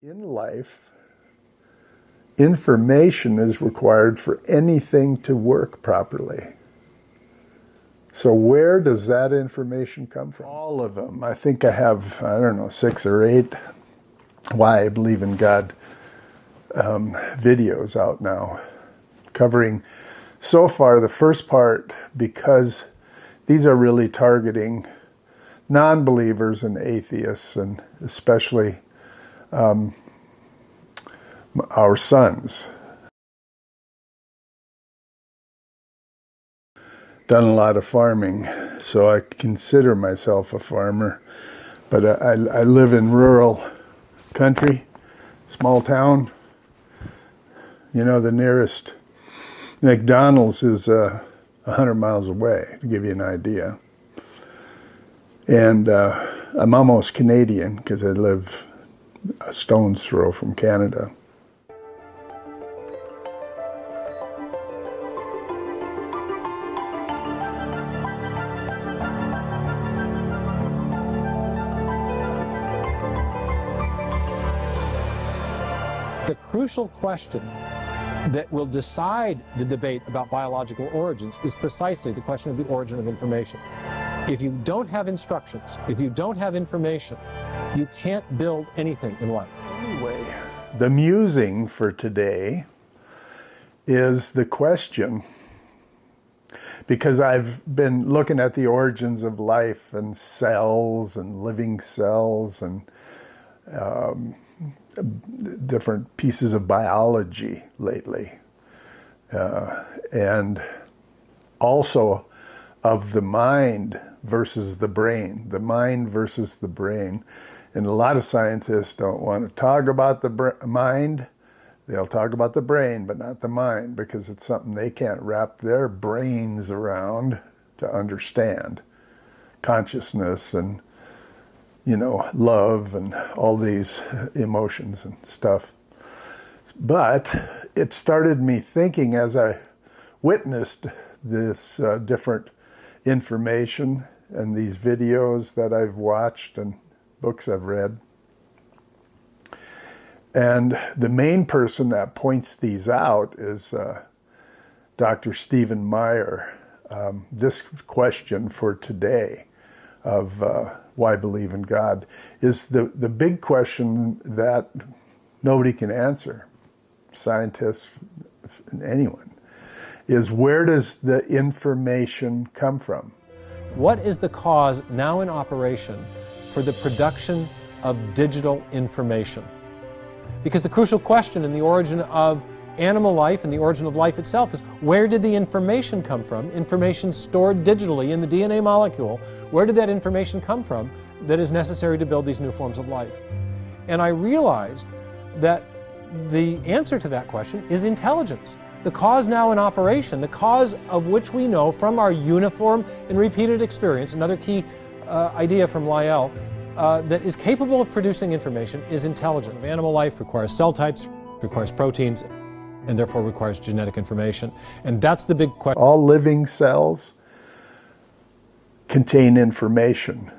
In life, information is required for anything to work properly. So where does that information come from? All of them. I think I have, 6 or 8 Why I Believe in God videos out now, covering so far the first part, because these are really targeting non-believers and atheists, and especially our sons. Done a lot of farming, so I consider myself a farmer, but I live in rural country, small town. You know, the nearest McDonald's is 100 miles away, to give you an idea. And I'm almost Canadian because I live a stone's throw from Canada. The crucial question that will decide the debate about biological origins is precisely the question of the origin of information. If you don't have instructions, if you don't have information, you can't build anything in life. Anyway, the musing for today is the question, because I've been looking at the origins of life and cells and living cells and different pieces of biology lately, and also of the mind versus the brain, and a lot of scientists don't want to talk about the mind. They'll talk about the brain, but not the mind, because it's something they can't wrap their brains around to understand. Consciousness and, love and all these emotions and stuff. But it started me thinking, as I witnessed this different information and these videos that I've watched and books I've read. And the main person that points these out is Dr. Stephen Meyer. This question for today of why believe in God is the big question that nobody can answer, scientists, anyone, is where does the information come from? What is the cause now in operation for the production of digital information? Because the crucial question in the origin of animal life and the origin of life itself is, where did the information come from? Information stored digitally in the DNA molecule. Where did that information come from that is necessary to build these new forms of life? And I realized that the answer to that question is intelligence. The cause now in operation, the cause of which we know from our uniform and repeated experience, another key idea from Lyell, that is capable of producing information, is intelligence. Animal life requires cell types, requires proteins, and therefore requires genetic information. And that's the big question. All living cells contain information.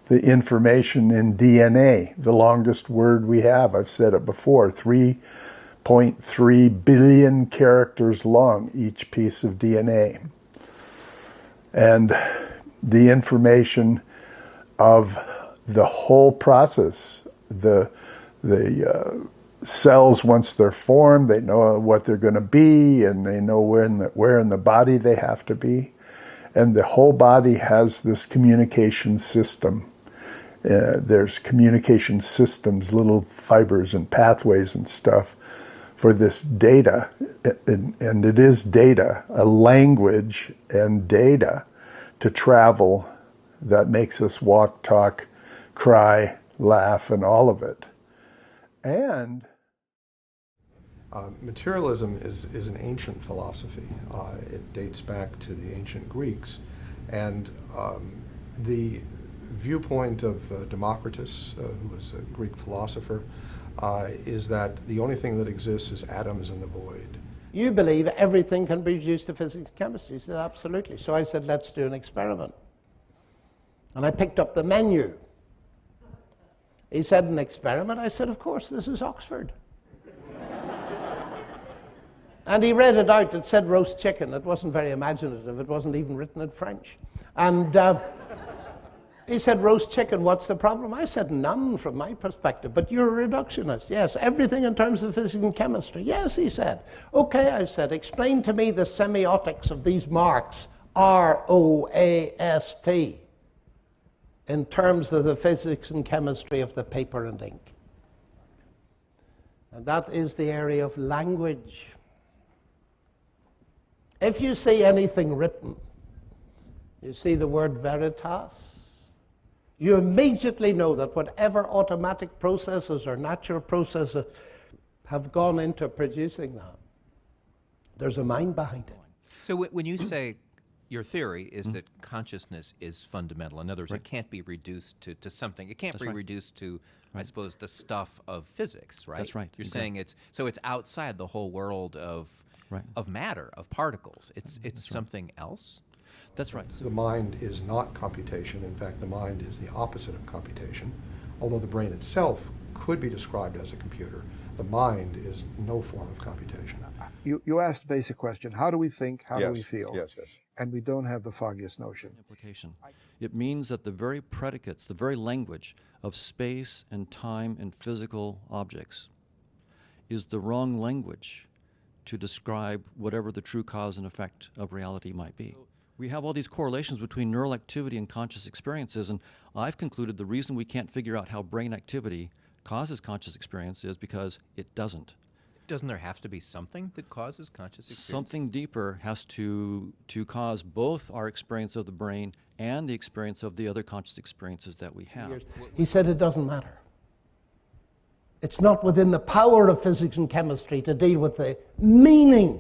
The information in DNA, the longest word we have, I've said it before, 3.3 billion characters long, each piece of DNA. And the information of the whole process, the cells, once they're formed, they know what they're going to be, and they know where in the body they have to be. And the whole body has this communication system. There's communication systems, little fibers and pathways and stuff for this data. And it is data, a language and data to travel that makes us walk, talk, cry, laugh, and all of it. And materialism is an ancient philosophy. It dates back to the ancient Greeks. And the viewpoint of Democritus, who was a Greek philosopher, is that the only thing that exists is atoms in the void. You believe everything can be reduced to physics and chemistry. He said, absolutely. So I said, let's do an experiment. And I picked up the menu. He said, an experiment? I said, of course, this is Oxford. And he read it out. It said roast chicken. It wasn't very imaginative. It wasn't even written in French. And he said, roast chicken, what's the problem? I said, none from my perspective, but you're a reductionist. Yes, everything in terms of physics and chemistry. Yes, he said. Okay, I said, explain to me the semiotics of these marks, R-O-A-S-T, in terms of the physics and chemistry of the paper and ink. And that is the area of language. If you see anything written, you see the word veritas, you immediately know that whatever automatic processes or natural processes have gone into producing that, there's a mind behind it. So when you say your theory is that consciousness is fundamental, in other words, it can't be reduced to something. It can't be reduced to, I suppose, the stuff of physics, right? That's right. You're saying it's outside the whole world of matter, of particles. It's something else? That's right. The mind is not computation. In fact, the mind is the opposite of computation. Although the brain itself could be described as a computer, the mind is no form of computation. You asked the basic question, how do we think, how do we feel? Yes. And we don't have the foggiest notion. Implication. It means that the very predicates, the very language of space and time and physical objects is the wrong language to describe whatever the true cause and effect of reality might be. We have all these correlations between neural activity and conscious experiences, and I've concluded the reason we can't figure out how brain activity causes conscious experience is because it doesn't. Doesn't there have to be something that causes conscious experience? Something deeper has to cause both our experience of the brain and the experience of the other conscious experiences that we have. He said it doesn't matter. It's not within the power of physics and chemistry to deal with the meaning.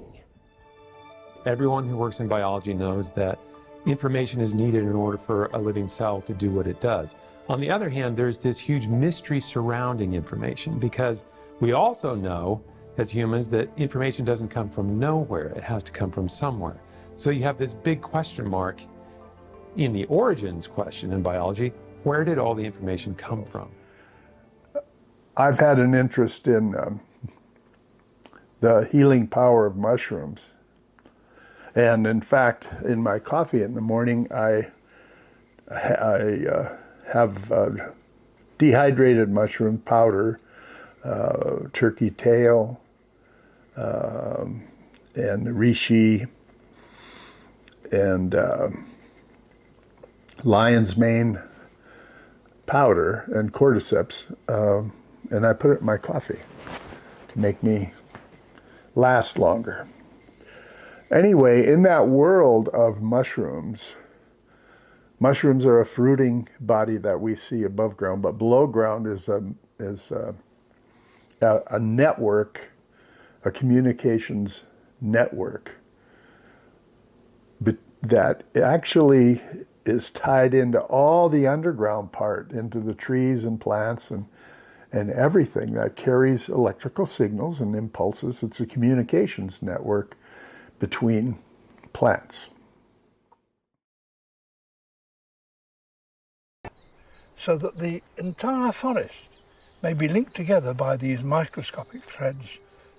Everyone who works in biology knows that information is needed in order for a living cell to do what it does. On the other hand, there's this huge mystery surrounding information, because we also know as humans that information doesn't come from nowhere. It has to come from somewhere. So you have this big question mark in the origins question in biology. Where did all the information come from? I've had an interest in the healing power of mushrooms. And in fact, in my coffee in the morning, I have dehydrated mushroom powder, turkey tail, and reishi, and lion's mane powder, and cordyceps, and I put it in my coffee to make me last longer. Anyway, in that world of mushrooms, mushrooms are a fruiting body that we see above ground, but below ground is a network, a communications network that actually is tied into all the underground part, into the trees and plants and everything that carries electrical signals and impulses. It's a communications network between plants. So that the entire forest may be linked together by these microscopic threads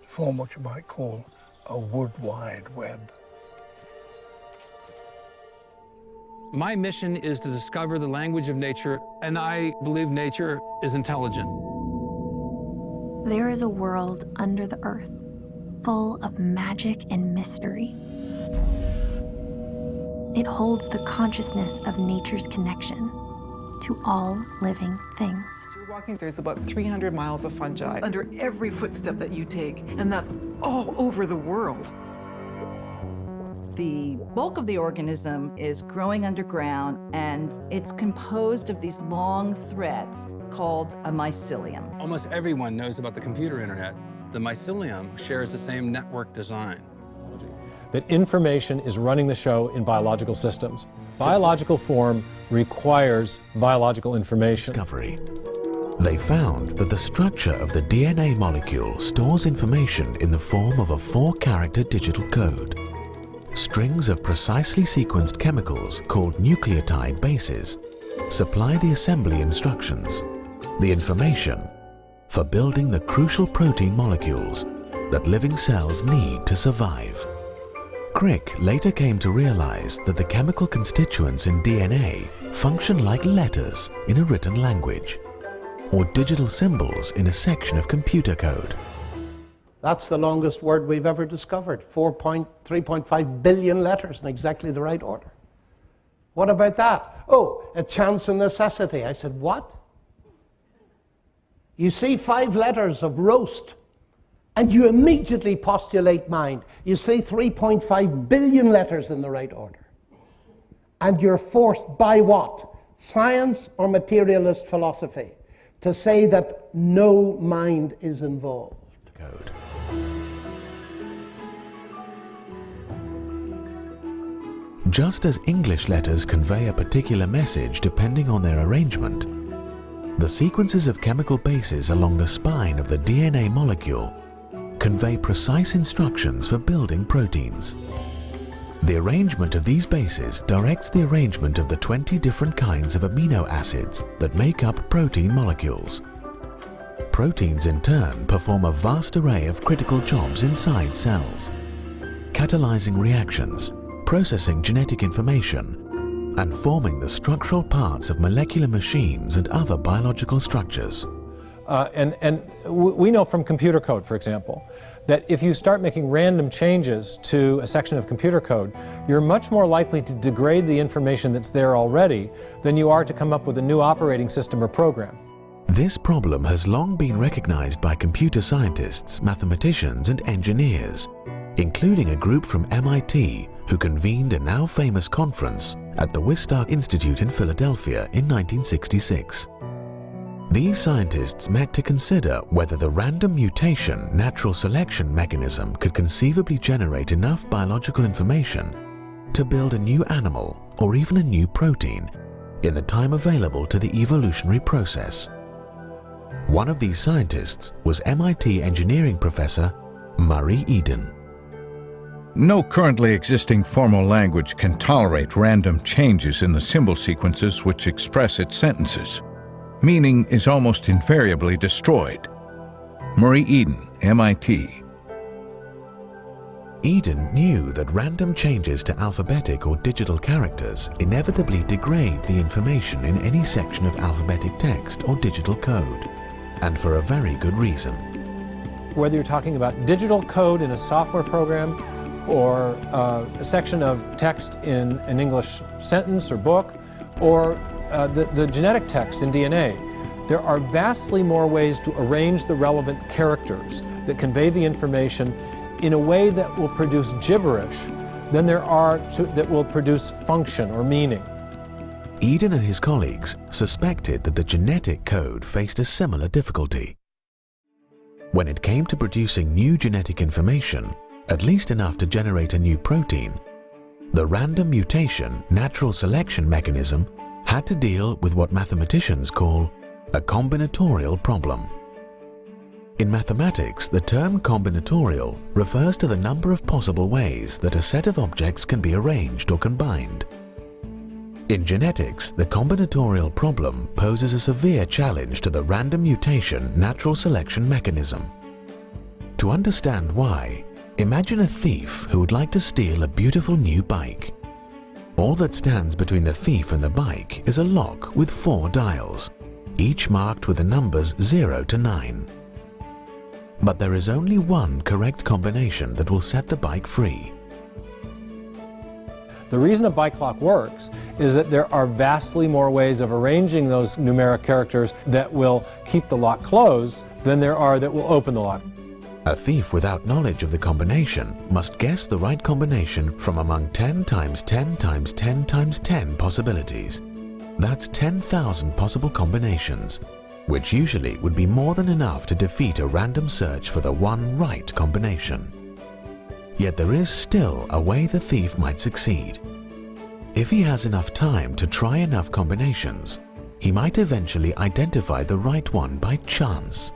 to form what you might call a wood wide web. My mission is to discover the language of nature, and I believe nature is intelligent. There is a world under the earth, full of magic and mystery. It holds the consciousness of nature's connection to all living things. You're walking there's about 300 miles of fungi under every footstep that you take, and that's all over the world. The bulk of the organism is growing underground, and it's composed of these long threads called a mycelium. Almost everyone knows about the computer internet. The mycelium shares the same network design. That information is running the show in biological systems. Biological form requires biological information. Discovery. They found that the structure of the DNA molecule stores information in the form of a 4-character digital code. Strings of precisely sequenced chemicals called nucleotide bases supply the assembly instructions. the information, for building the crucial protein molecules that living cells need to survive. Crick later came to realize that the chemical constituents in DNA function like letters in a written language, or digital symbols in a section of computer code. That's the longest word we've ever discovered. 3.5 billion letters in exactly the right order. What about that? Oh, a chance and necessity. I said, what? You see 5 letters of roast, and you immediately postulate mind. You see 3.5 billion letters in the right order. And you're forced by what? Science or materialist philosophy to say that no mind is involved. Code. Just as English letters convey a particular message depending on their arrangement, the sequences of chemical bases along the spine of the DNA molecule convey precise instructions for building proteins. The arrangement of these bases directs the arrangement of the 20 different kinds of amino acids that make up protein molecules. Proteins in turn perform a vast array of critical jobs inside cells, catalyzing reactions, processing genetic information, and forming the structural parts of molecular machines and other biological structures. We know from computer code, for example, that if you start making random changes to a section of computer code, you're much more likely to degrade the information that's there already than you are to come up with a new operating system or program. This problem has long been recognized by computer scientists, mathematicians, and engineers, including a group from MIT who convened a now famous conference at the Wistar Institute in Philadelphia in 1966. These scientists met to consider whether the random mutation natural selection mechanism could conceivably generate enough biological information to build a new animal or even a new protein in the time available to the evolutionary process. One of these scientists was MIT engineering professor Murray Eden. No currently existing formal language can tolerate random changes in the symbol sequences which express its sentences. Meaning is almost invariably destroyed. Murray Eden, MIT. Eden knew that random changes to alphabetic or digital characters inevitably degrade the information in any section of alphabetic text or digital code, and for a very good reason. Whether you're talking about digital code in a software program or a section of text in an English sentence or book, or the genetic text in DNA, there are vastly more ways to arrange the relevant characters that convey the information in a way that will produce gibberish than there are that will produce function or meaning. Eden and his colleagues suspected that the genetic code faced a similar difficulty. When it came to producing new genetic information, at least enough to generate a new protein, the random mutation natural selection mechanism had to deal with what mathematicians call a combinatorial problem. In mathematics, the term combinatorial refers to the number of possible ways that a set of objects can be arranged or combined. In genetics, the combinatorial problem poses a severe challenge to the random mutation natural selection mechanism. To understand why, imagine a thief who would like to steal a beautiful new bike. All that stands between the thief and the bike is a lock with 4 dials, each marked with the numbers 0 to 9. But there is only one correct combination that will set the bike free. The reason a bike lock works is that there are vastly more ways of arranging those numeric characters that will keep the lock closed than there are that will open the lock. A thief without knowledge of the combination must guess the right combination from among 10 times 10 times 10 times 10 possibilities. That's 10,000 possible combinations, which usually would be more than enough to defeat a random search for the one right combination. Yet there is still a way the thief might succeed. If he has enough time to try enough combinations, he might eventually identify the right one by chance.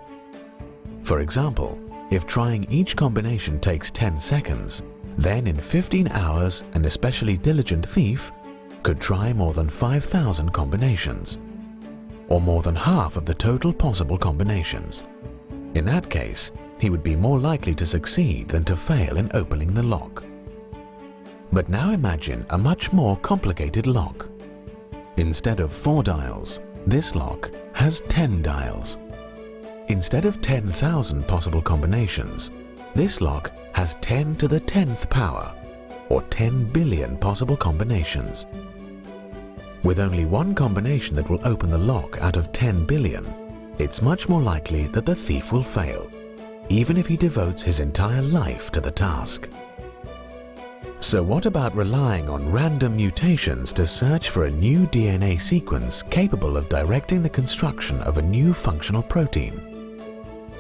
For example, if trying each combination takes 10 seconds, then in 15 hours an especially diligent thief could try more than 5,000 combinations. or more than half of the total possible combinations. In that case, he would be more likely to succeed than to fail in opening the lock. But now imagine a much more complicated lock. Instead of 4 dials, this lock has 10 dials. Instead of 10,000 possible combinations, this lock has 10 to the 10th power, or 10 billion possible combinations. With only one combination that will open the lock out of 10 billion, it's much more likely that the thief will fail, even if he devotes his entire life to the task. So what about relying on random mutations to search for a new DNA sequence capable of directing the construction of a new functional protein?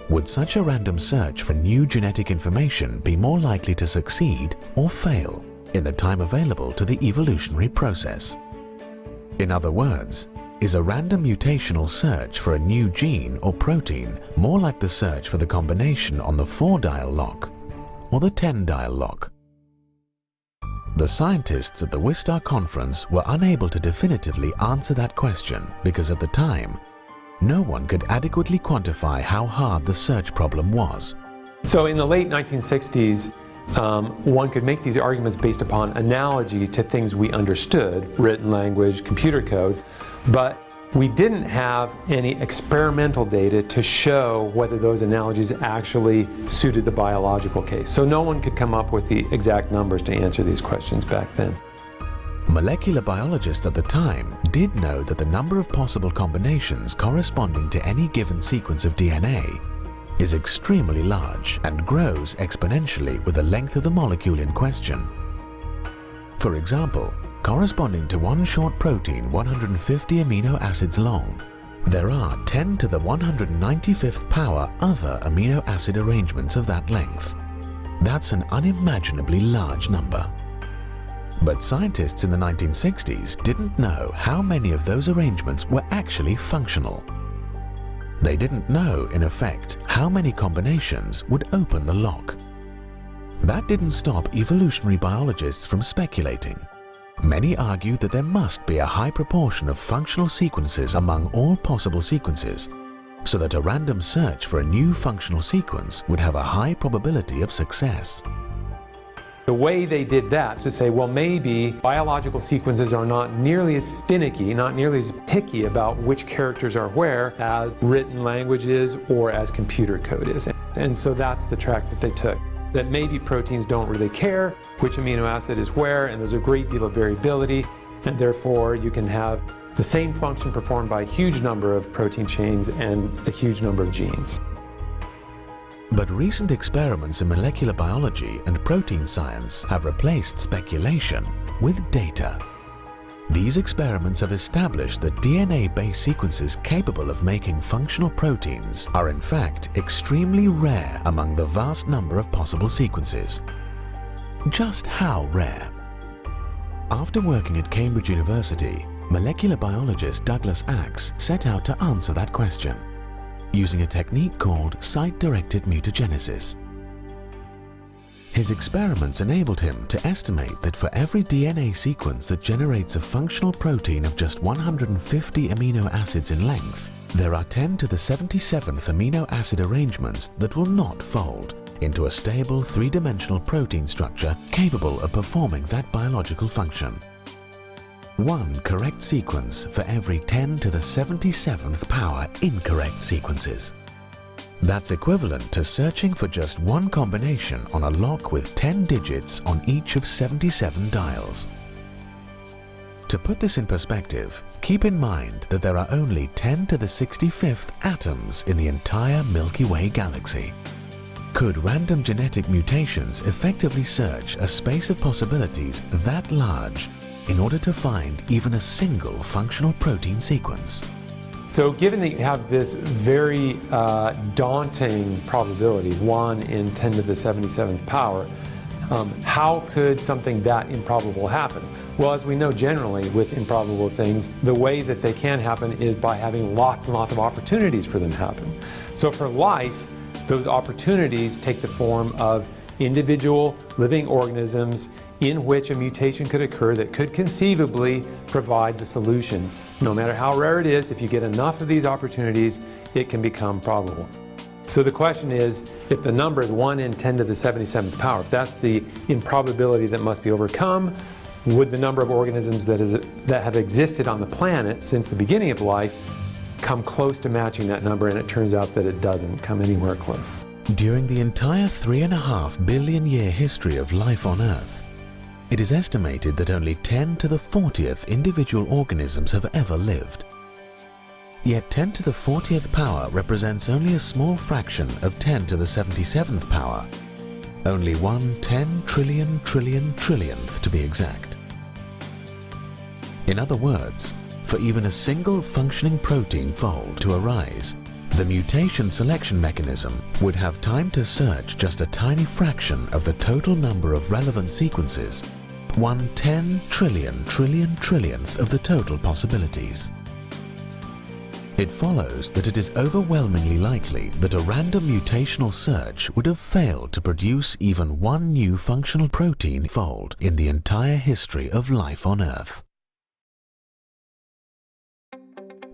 Would such a random search for new genetic information be more likely to succeed or fail in the time available to the evolutionary process? In other words, is a random mutational search for a new gene or protein more like the search for the combination on the 4-dial lock or the 10-dial lock? The scientists at the Wistar conference were unable to definitively answer that question because at the time, no one could adequately quantify how hard the search problem was. So in the late 1960s, one could make these arguments based upon analogy to things we understood, written language, computer code, but we didn't have any experimental data to show whether those analogies actually suited the biological case. So no one could come up with the exact numbers to answer these questions back then. Molecular biologists at the time did know that the number of possible combinations corresponding to any given sequence of DNA is extremely large and grows exponentially with the length of the molecule in question. For example, corresponding to one short protein 150 amino acids long, there are 10 to the 195th power other amino acid arrangements of that length. That's an unimaginably large number. But scientists in the 1960s didn't know how many of those arrangements were actually functional. They didn't know, in effect, how many combinations would open the lock. That didn't stop evolutionary biologists from speculating. Many argued that there must be a high proportion of functional sequences among all possible sequences, so that a random search for a new functional sequence would have a high probability of success. The way they did that is to say, well, maybe biological sequences are not nearly as finicky, not nearly as picky about which characters are where as written language is or as computer code is. And so that's the track that they took. That maybe proteins don't really care which amino acid is where, and there's a great deal of variability, and therefore you can have the same function performed by a huge number of protein chains and a huge number of genes. But recent experiments in molecular biology and protein science have replaced speculation with data. These experiments have established that DNA-based sequences capable of making functional proteins are in fact extremely rare among the vast number of possible sequences. Just how rare? After working at Cambridge University, molecular biologist Douglas Axe set out to answer that question, using a technique called site-directed mutagenesis. His experiments enabled him to estimate that for every DNA sequence that generates a functional protein of just 150 amino acids in length, there are 10 to the 77th amino acid arrangements that will not fold into a stable three-dimensional protein structure capable of performing that biological function. One correct sequence for every 10 to the 77th power incorrect sequences. That's equivalent to searching for just one combination on a lock with 10 digits on each of 77 dials. To put this in perspective, keep in mind that there are only 10 to the 65th atoms in the entire Milky Way galaxy. Could random genetic mutations effectively search a space of possibilities that large in order to find even a single functional protein sequence? So given that you have this very daunting probability, 1 in 10 to the 77th power, how could something that improbable happen? Well, as we know generally with improbable things, the way that they can happen is by having lots and lots of opportunities for them to happen. So for life, those opportunities take the form of individual living organisms in which a mutation could occur that could conceivably provide the solution. No matter how rare it is, if you get enough of these opportunities, it can become probable. So the question is, if the number is 1 in 10 to the 77th power, if that's the improbability that must be overcome, would the number of organisms that have existed on the planet since the beginning of life come close to matching that number? And it turns out that it doesn't come anywhere close. During the entire 3.5 billion year history of life on Earth, it is estimated that only 10 to the 40th individual organisms have ever lived. Yet 10 to the 40th power represents only a small fraction of 10 to the 77th power, only 1 10 trillion trillionth to be exact. In other words, for even a single functioning protein fold to arise, the mutation selection mechanism would have time to search just a tiny fraction of the total number of relevant sequences, 1 10 trillion trillionth of the total possibilities. It follows that it is overwhelmingly likely that a random mutational search would have failed to produce even one new functional protein fold in the entire history of life on Earth.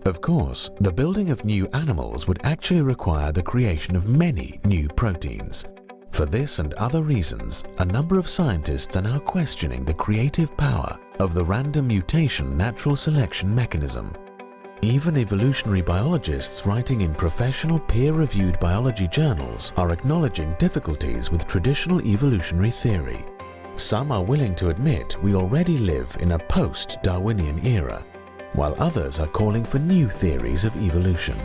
Of course, the building of new animals would actually require the creation of many new proteins. For this and other reasons, a number of scientists are now questioning the creative power of the random mutation natural selection mechanism. Even evolutionary biologists writing in professional peer-reviewed biology journals are acknowledging difficulties with traditional evolutionary theory. Some are willing to admit we already live in a post-Darwinian era, while others are calling for new theories of evolution.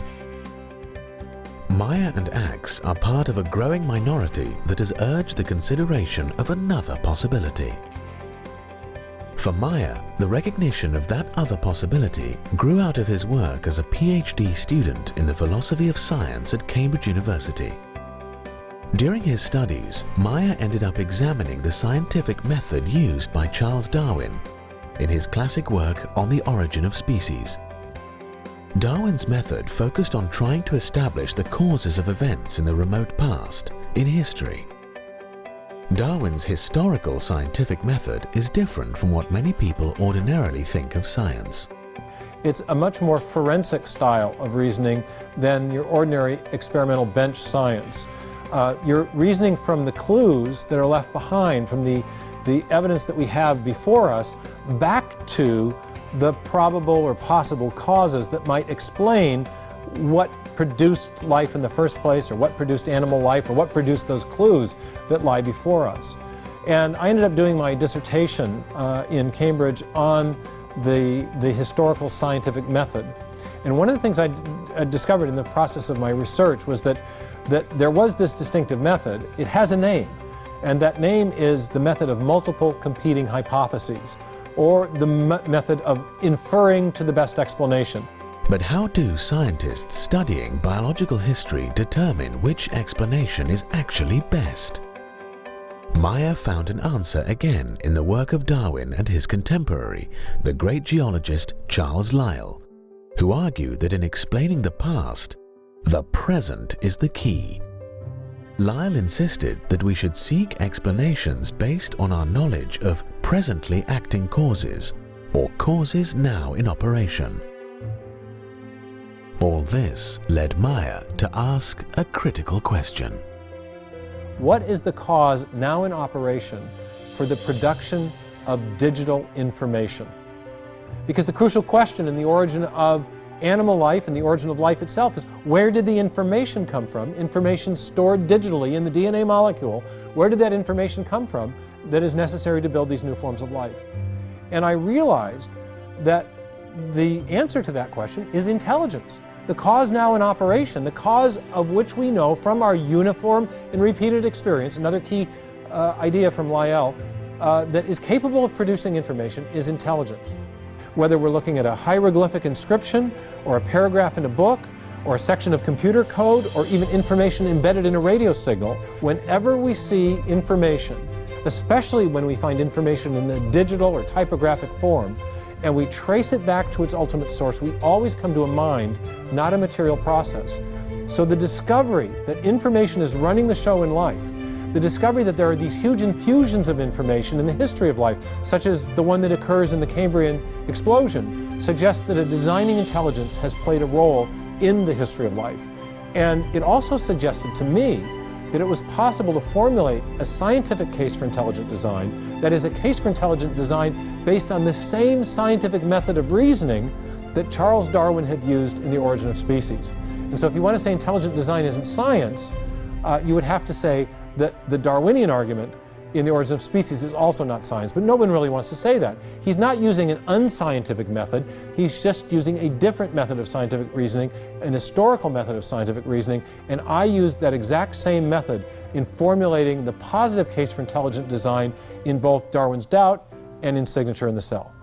Meyer and Axe are part of a growing minority that has urged the consideration of another possibility. For Meyer, the recognition of that other possibility grew out of his work as a PhD student in the philosophy of science at Cambridge University. During his studies, Meyer ended up examining the scientific method used by Charles Darwin in his classic work On the Origin of Species. Darwin's method focused on trying to establish the causes of events in the remote past, in history. Darwin's historical scientific method is different from what many people ordinarily think of science. It's a much more forensic style of reasoning than your ordinary experimental bench science. You're reasoning from the clues that are left behind, from the evidence that we have before us, back to the probable or possible causes that might explain what produced life in the first place, or what produced animal life, or what produced those clues that lie before us. And I ended up doing my dissertation in Cambridge on the historical scientific method. And one of the things I discovered in the process of my research was that there was this distinctive method. It has a name, and that name is the method of multiple competing hypotheses, or the method of inferring to the best explanation. But how do scientists studying biological history determine which explanation is actually best? Meyer found an answer again in the work of Darwin and his contemporary, the great geologist Charles Lyell, who argued that in explaining the past, the present is the key. Lyell insisted that we should seek explanations based on our knowledge of presently acting causes, or causes now in operation. All this led Meyer to ask a critical question. What is the cause now in operation for the production of digital information? Because the crucial question in the origin of animal life and the origin of life itself is, where did the information come from? Information stored digitally in the DNA molecule. Where did that information come from that is necessary to build these new forms of life? And I realized that the answer to that question is intelligence. The cause now in operation, the cause of which we know from our uniform and repeated experience, another key idea from Lyell, that is capable of producing information, is intelligence. Whether we're looking at a hieroglyphic inscription, or a paragraph in a book, or a section of computer code, or even information embedded in a radio signal, whenever we see information, especially when we find information in a digital or typographic form, and we trace it back to its ultimate source, we always come to a mind, not a material process. So the discovery that information is running the show in life, The discovery that there are these huge infusions of information in the history of life, such as the one that occurs in the Cambrian explosion, suggests that a designing intelligence has played a role in the history of life. And it also suggested to me that it was possible to formulate a scientific case for intelligent design, that is, a case for intelligent design based on the same scientific method of reasoning that Charles Darwin had used in The Origin of Species. And so if you want to say intelligent design isn't science, you would have to say that the Darwinian argument in The Origin of Species is also not science, but no one really wants to say that. He's not using an unscientific method, he's just using a different method of scientific reasoning, an historical method of scientific reasoning, and I use that exact same method in formulating the positive case for intelligent design in both Darwin's Doubt and in Signature in the Cell.